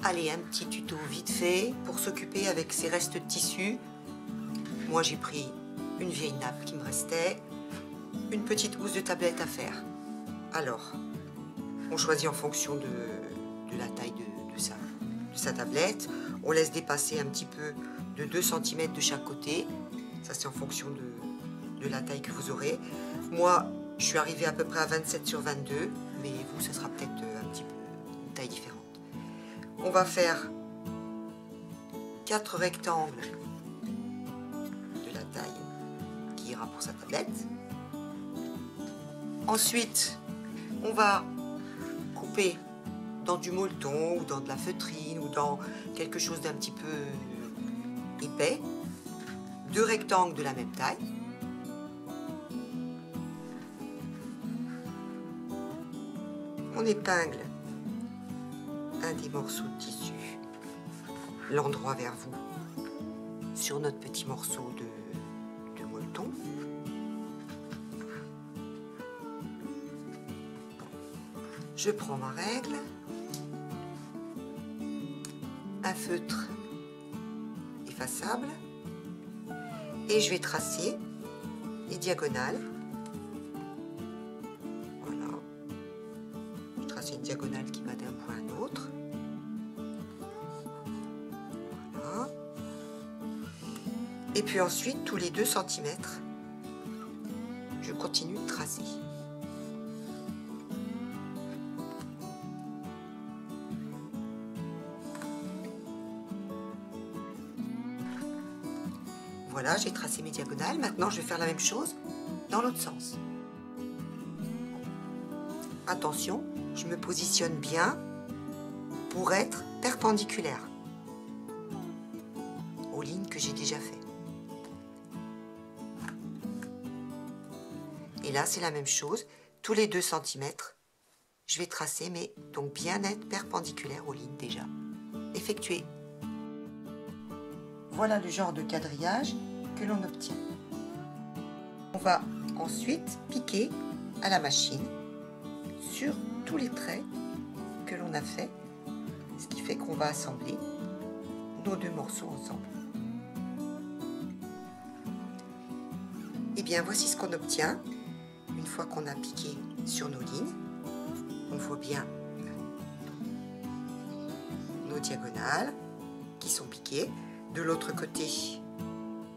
Allez, un petit tuto vite fait pour s'occuper avec ces restes de tissu. Moi, j'ai pris une vieille nappe qui me restait, une petite housse de tablette à faire. Alors, on choisit en fonction de la taille de sa tablette. On laisse dépasser un petit peu de 2 cm de chaque côté. Ça, c'est en fonction de la taille que vous aurez. Moi, je suis arrivée à peu près à 27 sur 22, mais vous, ça sera peut-être un petit peu une taille différente. On va faire 4 rectangles de la taille qui ira pour sa tablette. Ensuite, on va couper dans du molleton ou dans de la feutrine ou dans quelque chose d'un petit peu épais, 2 rectangles de la même taille. On épingle un des morceaux de tissu, l'endroit vers vous, sur notre petit morceau de molleton. Je prends ma règle, un feutre effaçable et je vais tracer les diagonales. Voilà, je trace une diagonale qui va d'un point à l'autre. Voilà. Et puis ensuite, tous les 2 cm, je continue de tracer. Voilà, j'ai tracé mes diagonales. Maintenant, je vais faire la même chose dans l'autre sens. Attention, je me positionne bien pour être perpendiculaire aux lignes que j'ai déjà faites. Et là, c'est la même chose. Tous les 2 cm, je vais tracer, mais donc bien être perpendiculaire aux lignes déjà effectuées. Voilà le genre de quadrillage que l'on obtient. On va ensuite piquer à la machine sur tous les traits que l'on a fait, ce qui fait qu'on va assembler nos 2 morceaux ensemble. Et bien voici ce qu'on obtient une fois qu'on a piqué sur nos lignes. On voit bien nos diagonales qui sont piquées. De l'autre côté,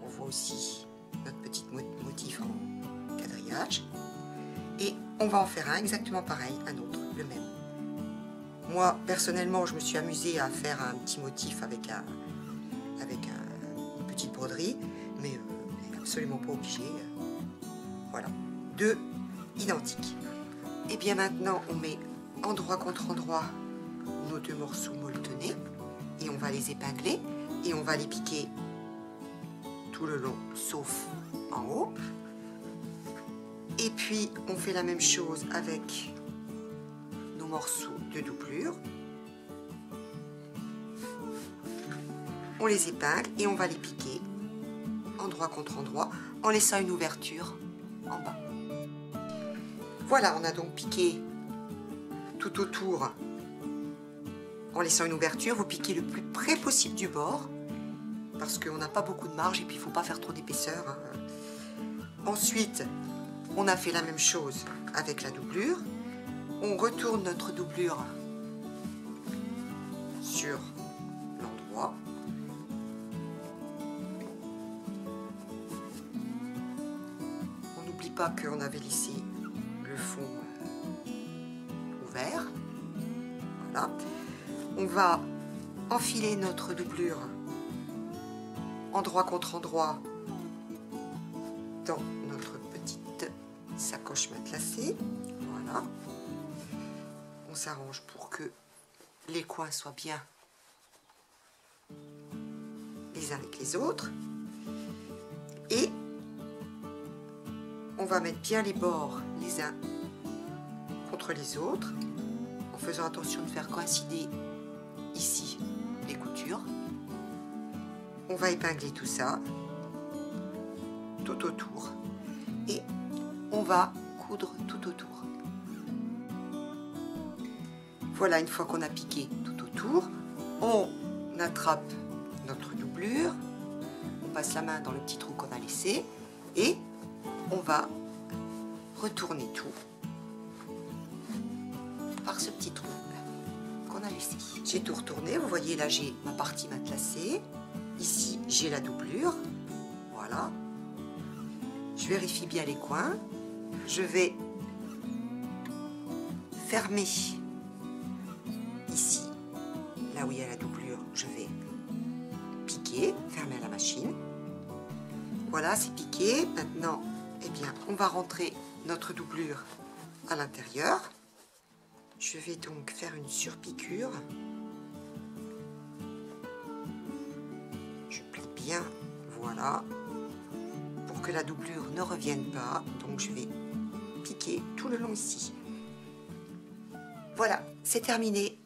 on voit aussi notre petit motif en quadrillage. Et on va en faire un exactement pareil, un autre, le même. Moi, personnellement, je me suis amusée à faire un petit motif avec une petite broderie, mais absolument pas obligé. Voilà, 2 identiques. Et bien maintenant, on met endroit contre endroit nos 2 morceaux molletonnés et on va les épingler. Et on va les piquer tout le long, sauf en haut. Et puis, on fait la même chose avec nos morceaux de doublure. On les épingle et on va les piquer endroit contre endroit en laissant une ouverture en bas. Voilà, on a donc piqué tout autour en laissant une ouverture. Vous piquez le plus près possible du bord parce qu'on n'a pas beaucoup de marge et puis il ne faut pas faire trop d'épaisseur, hein. Ensuite, on a fait la même chose avec la doublure. On retourne notre doublure sur l'endroit. On n'oublie pas qu'on avait laissé le fond ouvert. Voilà. On va enfiler notre doublure endroit contre endroit dans notre petite sacoche matelassée. Voilà. On s'arrange pour que les coins soient bien les uns avec les autres. Et on va mettre bien les bords les uns contre les autres en faisant attention de faire coïncider ici les coutures. On va épingler tout ça tout autour et on va coudre tout autour. Voilà, une fois qu'on a piqué tout autour, On attrape notre doublure, on passe la main dans le petit trou qu'on a laissé et on va retourner tout par ce petit trou qu'on a laissé. J'ai tout retourné, vous voyez là j'ai ma partie matelassée, ici j'ai la doublure, voilà. Je vérifie bien les coins, je vais fermer ici, là où il y a la doublure, je vais piquer, fermer la machine. Voilà, c'est piqué. Maintenant, eh bien, on va rentrer notre doublure à l'intérieur. Je vais donc faire une surpiqûre. Je plie bien, voilà, pour que la doublure ne revienne pas. Donc, je vais piquer tout le long ici. Voilà, c'est terminé.